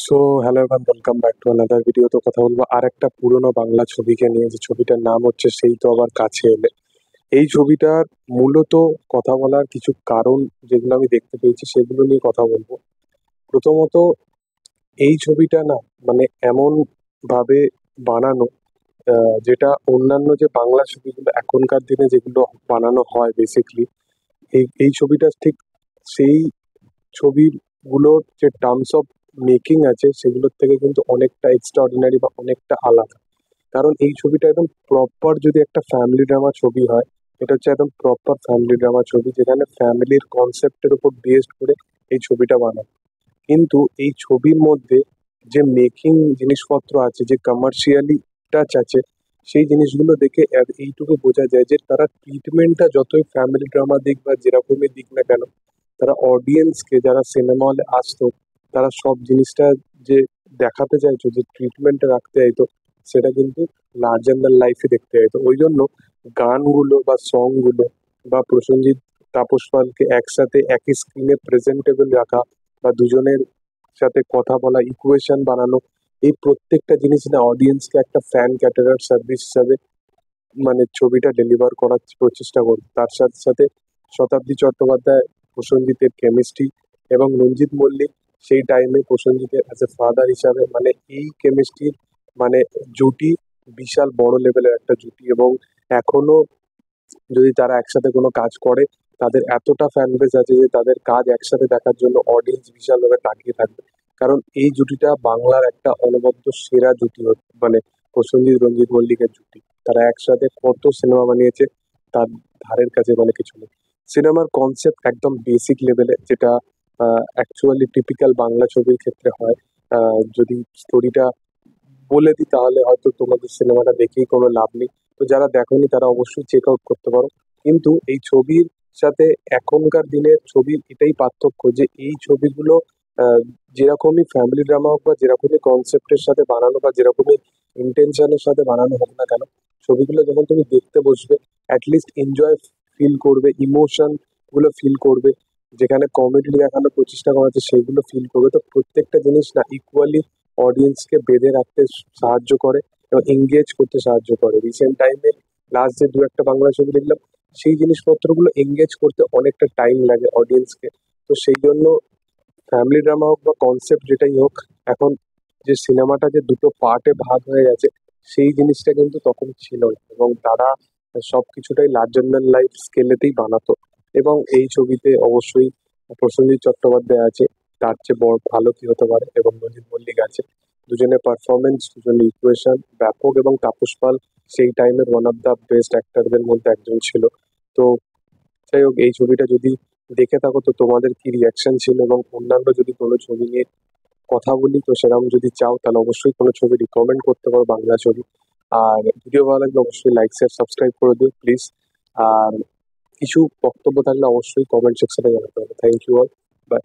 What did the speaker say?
So hello everyone, welcome back to another video. তো কথা বলবো আর একটা পুরনো বাংলা ছবিকে নিয়ে, যে ছবিটার নাম হচ্ছে সেই তো আবার কাছে এলে। এই ছবিটার মূলত কথা বলার কিছু কারণ যেগুলো আমি দেখতে পেয়েছি সেগুলো নিয়ে কথা বলবো। প্রথমত, এই ছবিটা না, মানে এমন ভাবে বানানো, যেটা অন্যান্য যে বাংলা ছবিগুলো এখনকার দিনে যেগুলো বানানো হয় বেসিকলি, এই ছবিটা ঠিক সেই ছবিগুলোর যে টার্মস অফ মেকিং আছে সেগুলোর থেকে কিন্তু অনেকটা এক্সট্রাঅর্ডিনারি বা অনেকটা আলাদা। কারণ এই ছবিটা একদম প্রপার, যদি একটা ফ্যামিলি ড্রামা ছবি হয়, এটা হচ্ছে একদম প্রপার ফ্যামিলি ড্রামা ছবি, যেখানে ফ্যামিলির কনসেপ্টের উপর বেসড করে এই ছবিটা বানানো। কিন্তু এই ছবির মধ্যে যে মেকিং জিনিসপত্র আছে, যে কমার্শিয়ালি টাচ আছে, সেই জিনিসগুলো দেখে এইটুকু বোঝা যায় যে তারা ট্রিটমেন্টটা যতই ফ্যামিলি ড্রামা দিক বা যেরকমই দিক না কেন, তারা অডিয়েন্সকে, যারা সিনেমা হলে আসতো, তারা সব জিনিসটা যে দেখাতে চাইতো, যে ট্রিটমেন্টটা রাখতে চাইতো, সেটা কিন্তু লার্জার দ্যান লাইফে দেখতে চাইতো। ওই জন্য গানগুলো বা সংগুলো বা প্রসেনজিৎ তাপস পালকে একসাথে একই স্ক্রিনে প্রেজেন্টেবল রাখা, বা দুজনের সাথে কথা বলা, ইকুয়েশন বানানো, এই প্রত্যেকটা জিনিস না অডিয়েন্সকে একটা ফ্যান ক্যাটারার সার্ভিস হিসাবে, মানে ছবিটা ডেলিভার করার প্রচেষ্টা করবে। তার সাথে সাথে শতাব্দী চট্টোপাধ্যায়, প্রসেনজিতের কেমিস্ট্রি, এবং রঞ্জিত মল্লিক সেই টাইমে প্রসেনজিতের অ্যাজ এ ফাদার হিসাবে, মানে এই কেমিস্ট্রির মানে জুটি বিশাল বড় লেভেলের একটা জুটি। এবং এখনো যদি তারা একসাথে কোনো কাজ করে, তাদের এতটা ফ্যান বেস আছে যে তাদের কাজ একসাথে দেখার জন্য অডিয়েন্স বিশালভাবে তাকিয়ে থাকবে। কারণ এই জুটিটা বাংলার একটা অনবদ্য সেরা জুটি মানে প্রসেনজিৎ রঞ্জিত মল্লিকের জুটি। তারা একসাথে কত সিনেমা বানিয়েছে, তার ধারের কাছে মানে কিছু নেই। সিনেমার কনসেপ্ট একদম বেসিক লেভেলে, যেটা অ্যাকচুয়ালি টিপিক্যাল বাংলা ছবির ক্ষেত্রে হয়। যদি স্টোরিটা বলে দিই তাহলে হয়তো তোমাদের সিনেমাটা দেখেই কোনো লাভ নেই। তো যারা দেখোনি তারা অবশ্যই চেক আউট করতে পারো। কিন্তু এই ছবির সাথে এখনকার দিনের ছবির এটাই পার্থক্য, যে এই ছবিগুলো আহ, যেরকমই ফ্যামিলি ড্রামা হোক বা যেরকমই কনসেপ্টের সাথে বানানো বা যেরকমই ইন্টেনশনের সাথে বানানো হোক না কেন, ছবিগুলো যখন তুমি দেখতে বসবে, অ্যাটলিস্ট এনজয় ফিল করবে, ইমোশন গুলো ফিল করবে, যেখানে কমেডি দেখানোর প্রচেষ্টা করা হচ্ছে সেইগুলো ফিল করবে। তো প্রত্যেকটা জিনিস না ইকুয়ালি অডিয়েন্সকে বেঁধে রাখতে সাহায্য করে এবং এঙ্গেজ করতে সাহায্য করে। রিসেন্ট টাইমে লাস্ট যে দু একটা বাংলা ছবি দেখলাম, সেই জিনিসপত্রগুলো এঙ্গেজ করতে অনেকটা টাইম লাগে অডিয়েন্সকে। তো সেই জন্য ফ্যামিলি ড্রামা হোক বা কনসেপ্ট যেটাই হোক, এখন যে সিনেমাটা যে দুটো পার্টে ভাগ হয়ে গেছে, সেই জিনিসটা কিন্তু তখন ছিল না। এবং তারা সবকিছুটাই লার্জার দ্যান লাইফ স্কেলেতেই বানাতো। এবং এই ছবিতে অবশ্যই প্রসেনজিৎ চট্টোপাধ্যায় আছে, তার চেয়ে বড় ভালো কি হতে পারে, এবং রঞ্জিত মল্লিক আছে। দুজনের পারফরমেন্স, দুজনের ইকুয়েশন ব্যাপক, এবং তাপস পাল সেই টাইমের ওয়ান অফ দ্য বেস্ট অ্যাক্টরদের মধ্যে একজন ছিল। তো যাই হোক, এই ছবিটা যদি দেখে থাকো তো তোমাদের কি রিয়াকশন ছিল, এবং অন্যান্য যদি কোনো ছবি নিয়ে কথা বলি, তো সেরকম যদি চাও তাহলে অবশ্যই কোনো ছবি রিকমেন্ড করতে পারো, বাংলা ছবি। আর ভিডিও ভালো লাগলে অবশ্যই লাইক শেয়ার সাবস্ক্রাইব করে দিও প্লিজ। আর কিছু বক্তব্য থাকলে অবশ্যই কমেন্ট সেকশনে জানাতে হবে। Thank you all, by.